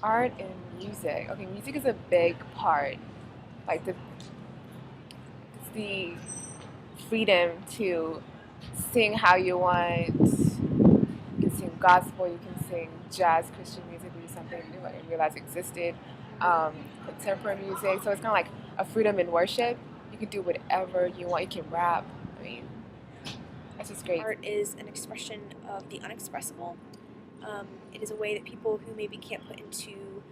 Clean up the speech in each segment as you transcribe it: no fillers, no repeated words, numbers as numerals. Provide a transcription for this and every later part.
Art and music. Okay, music is a big part. Like it's the freedom to sing how you want. You can sing gospel, you can sing jazz, Christian music, which is something new I didn't realize existed. Contemporary music. So it's kind of like a freedom in worship. You can do whatever you want. You can rap. I mean, that's just great. Art is an expression of the unexpressible. It is a way that people who maybe can't put into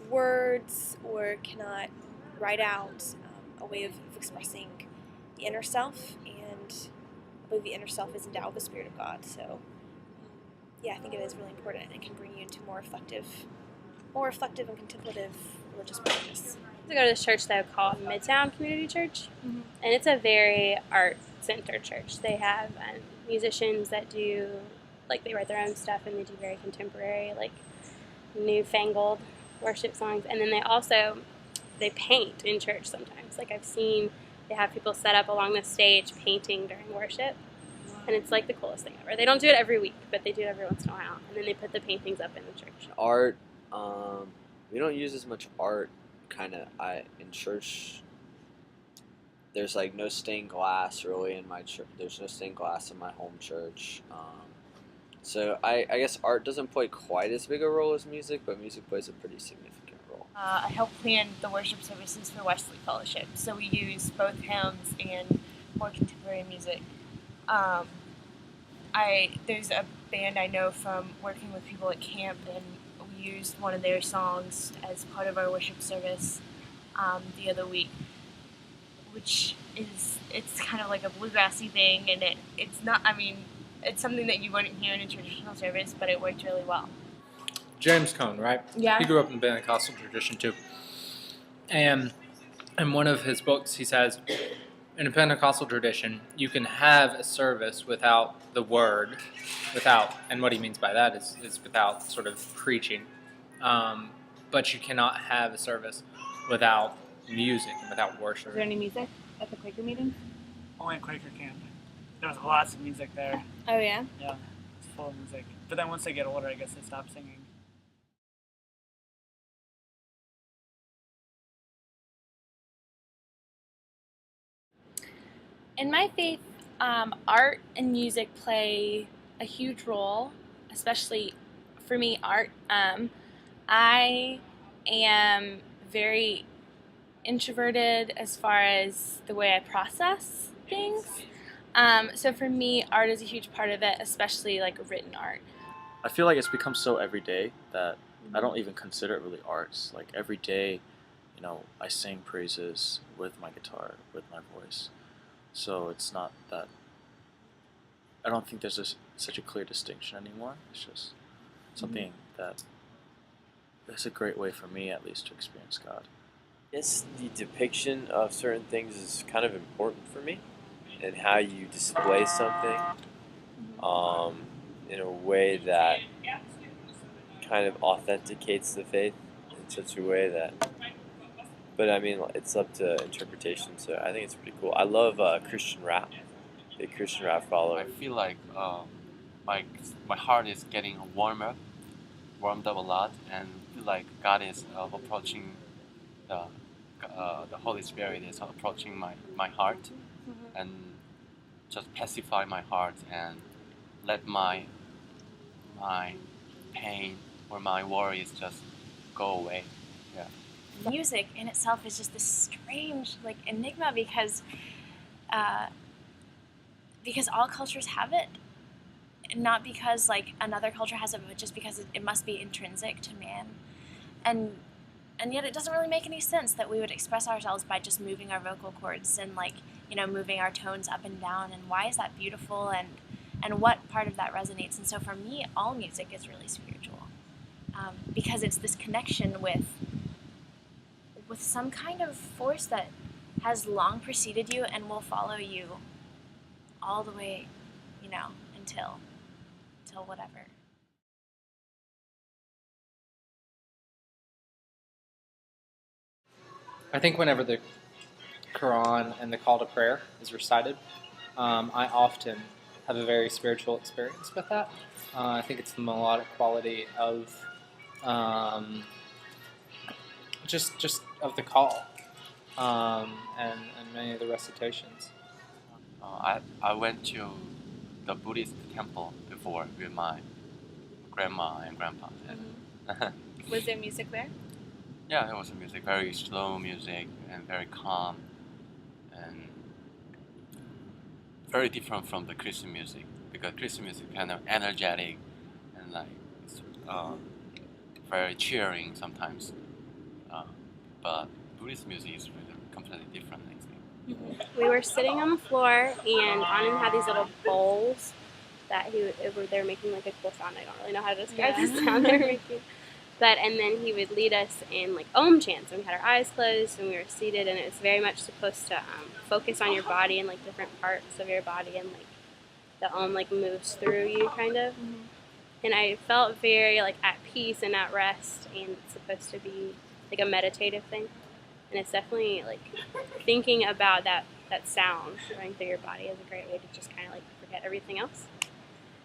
words or cannot write out a way of expressing the inner self, and I believe the inner self is endowed with the Spirit of God. So, yeah, I think it is really important and can bring you into more reflective and contemplative religious practice. I go to this church that I call Midtown Community Church, and it's a very art-centered church. They have musicians that do, like, they write their own stuff, and they do very contemporary, like, newfangled worship songs. And then they paint in church sometimes. Like, I've seen they have people set up along the stage painting during worship, and it's like the coolest thing ever. They don't do it every week, but they do it every once in a while, and then they put the paintings up in the church. Art, we don't use as much art in church. There's like no stained glass really in my church. There's no stained glass in my home church. So I guess art doesn't play quite as big a role as music, but music plays a pretty significant role. I help plan the worship services for Wesley Fellowship, so we use both hymns and more contemporary music. There's a band I know from working with people at camp, and we used one of their songs as part of our worship service the other week, which it's kind of like a bluegrassy thing, and it's not. I mean, it's something that you wouldn't hear in a traditional service, but it worked really well. James Cone, right? Yeah. He grew up in the Pentecostal tradition too. And in one of his books, he says, in a Pentecostal tradition, you can have a service without the word, and what he means by that is without sort of preaching. But you cannot have a service without music and without worship. Is there any music at the Quaker meeting? Only at Quaker camp. There's lots of music there. Oh, yeah? Yeah, it's full of music. But then once they get older, I guess they stop singing. In my faith, art and music play a huge role, especially for me, art. I am very introverted as far as the way I process things. So for me, art is a huge part of it, especially like written art. I feel like it's become so everyday that I don't even consider it really arts. Like every day, I sing praises with my guitar, with my voice. So it's not that, I don't think there's such a clear distinction anymore. It's just something that is a great way for me at least to experience God. I guess the depiction of certain things is kind of important for me, and how you display something in a way that kind of authenticates the faith in such a way that, but I mean, it's up to interpretation, so I think it's pretty cool. I love Christian rap, big Christian rap follower. I feel like my heart is getting warmed up a lot, and feel like God is approaching the Holy Spirit is approaching my heart, and just pacify my heart and let my pain or my worries just go away. Yeah. Music in itself is just this strange enigma because all cultures have it, not because another culture has it, but just because it must be intrinsic to man, and yet it doesn't really make any sense that we would express ourselves by just moving our vocal cords and moving our tones up and down. And why is that beautiful? And what part of that resonates? And so for me, all music is really spiritual, because it's this connection with some kind of force that has long preceded you and will follow you all the way, until whatever. I think whenever the Quran and the call to prayer is recited, I often have a very spiritual experience with that. I think it's the melodic quality of just of the call, and many of the recitations. I went to the Buddhist temple before with my grandma and grandpa. Was there music there? Yeah, there was music, very slow music and very calm, and very different from the Christian music, because Christian music kind of energetic and like it's, very cheering sometimes, but Buddhist music is really completely different, I think. We were sitting on the floor, and Anand had these little bowls that they were making like a cool sound. I don't really know how to describe the sound they were making. And then he would lead us in like Om chants, and we had our eyes closed and we were seated, and it was very much supposed to focus on your body and like different parts of your body, and like the Om like moves through you kind of. And I felt very like at peace and at rest, and it's supposed to be like a meditative thing. And it's definitely like thinking about that sound going through your body is a great way to just kind of like forget everything else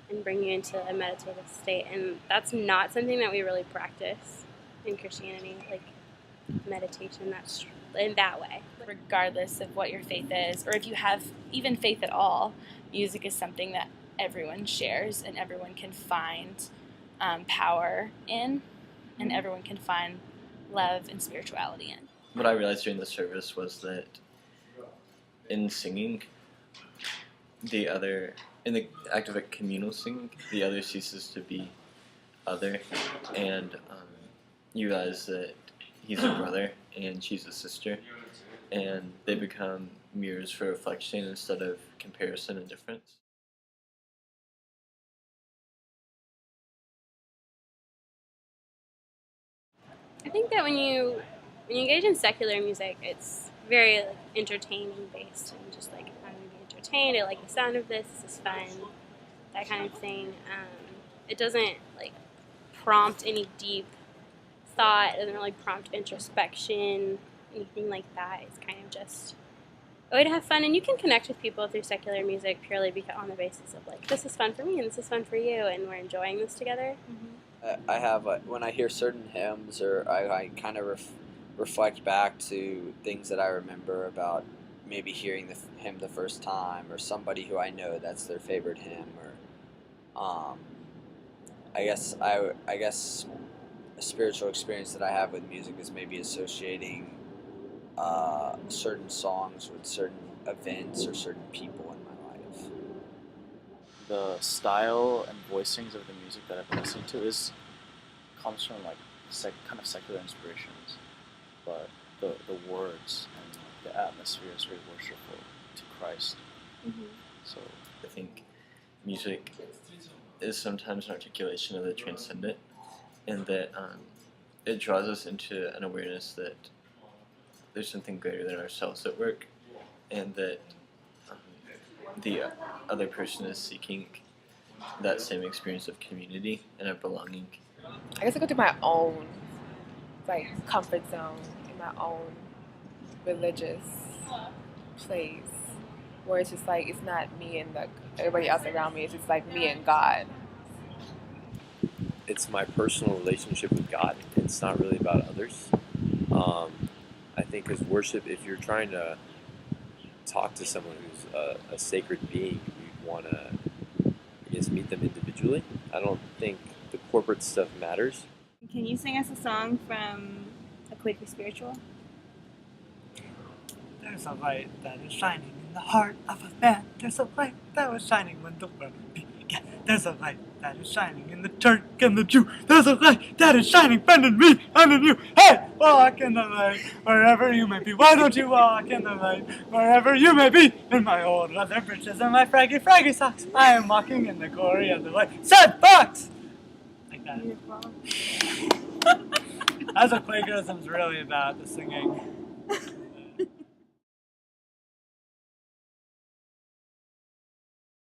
and bring you into a meditative state. And that's not something that we really practice in Christianity, like meditation. That's in that way. Regardless of what your faith is, or if you have even faith at all, music is something that everyone shares and everyone can find power in, and everyone can find love and spirituality in. What I realized during the service was that in singing, in the act of communal singing, the other ceases to be other, and you realize that he's a brother and she's a sister, and they become mirrors for reflection instead of comparison and difference. I think that when you engage in secular music, it's very like entertaining based, and just like I'm gonna be entertained. I like the sound of this. This is fun. That kind of thing. It doesn't like prompt any deep thought. It doesn't really prompt introspection, anything like that. It's kind of just a way to have fun, and you can connect with people through secular music purely on the basis of like, this is fun for me and this is fun for you, and we're enjoying this together. I have when I hear certain hymns, or I kind of reflect back to things that I remember about maybe hearing the hymn the first time, or somebody who I know that's their favorite hymn, or I guess a spiritual experience that I have with music is maybe associating certain songs with certain events or certain people in my life. The style and voicings of the music that I've been listening to comes from like kind of secular inspirations, but the words and the atmosphere is very worshipful to Christ. So I think music is sometimes an articulation of the transcendent, and that it draws us into an awareness that there's something greater than ourselves at work, and that the other person is seeking that same experience of community and of belonging. I guess I go to my own like comfort zone in my own religious place, where it's just like it's not me and everybody else around me. It's just like me and God. It's my personal relationship with God. It's not really about others. I think as worship, if you're trying to talk to someone who's a sacred being, you want to, I guess, meet them individually. I don't think the corporate stuff matters. Can you sing us a song from A Quaker Spiritual? There's a light that is shining in the heart of a man. There's a light that was shining when the world began. There's a light that is shining in the Turk and the Jew. There's a light that is shining, friend in me and in you. Hey, walk in the light wherever you may be. Why don't you walk in the light wherever you may be? In my old leather breeches and my fraggy socks, I am walking in the glory of the light. Sad fox! Like that. That's what Quakerism's really about, the singing.